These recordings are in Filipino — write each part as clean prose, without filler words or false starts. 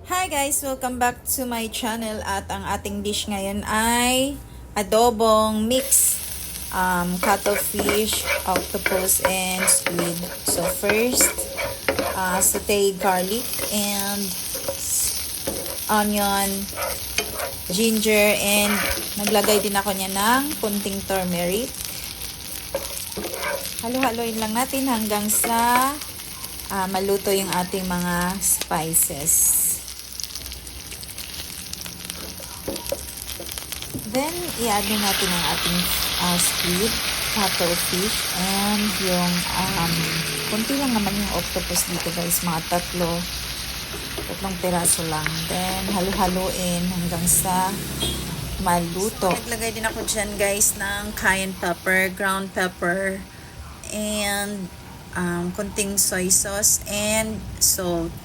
Hi guys! Welcome back to my channel at ang ating dish ngayon ay adobong mix cuttlefish, octopus, and squid. So first, saute garlic and onion, ginger, and naglagay din ako niya ng kunting turmeric. Halo-haloin lang natin hanggang sa maluto yung ating mga spices. Then, i-add na natin ang ating squid, cuttlefish, and yung kunti lang naman yung octopus dito guys, mga tatlong piraso lang. Then, halo-haloin hanggang sa maluto. Naglagay din ako dyan guys ng cayenne pepper, ground pepper, and kunting soy sauce, and salt.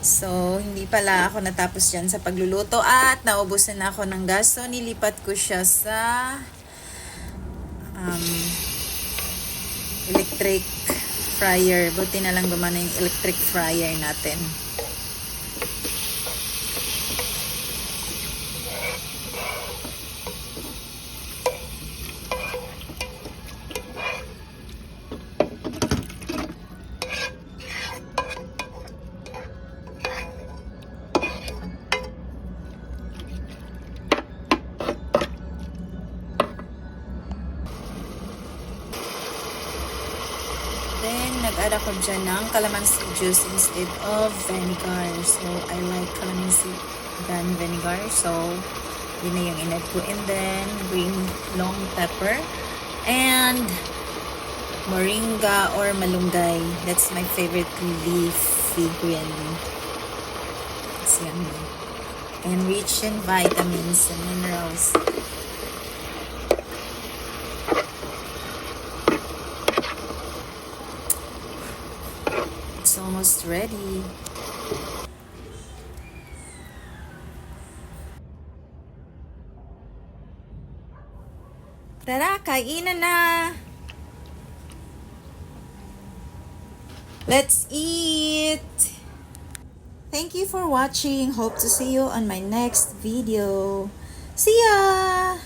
So, hindi pala ako natapos dyan sa pagluluto at naubusan na ako ng gas. So, nilipat ko siya sa electric fryer. Buti na lang gumana yung electric fryer natin. Then, nag-add ako dyan ng calamansi juice instead of vinegar. So, I like calamansi than vinegar. So, yun na yung in-add ko. And then, green long pepper. And, moringa or malunggay. That's my favorite leafy green. It's yummy. And rich in vitamins and minerals. It's almost ready. Tara, kainan na! Let's eat! Thank you for watching. Hope to see you on my next video. See ya!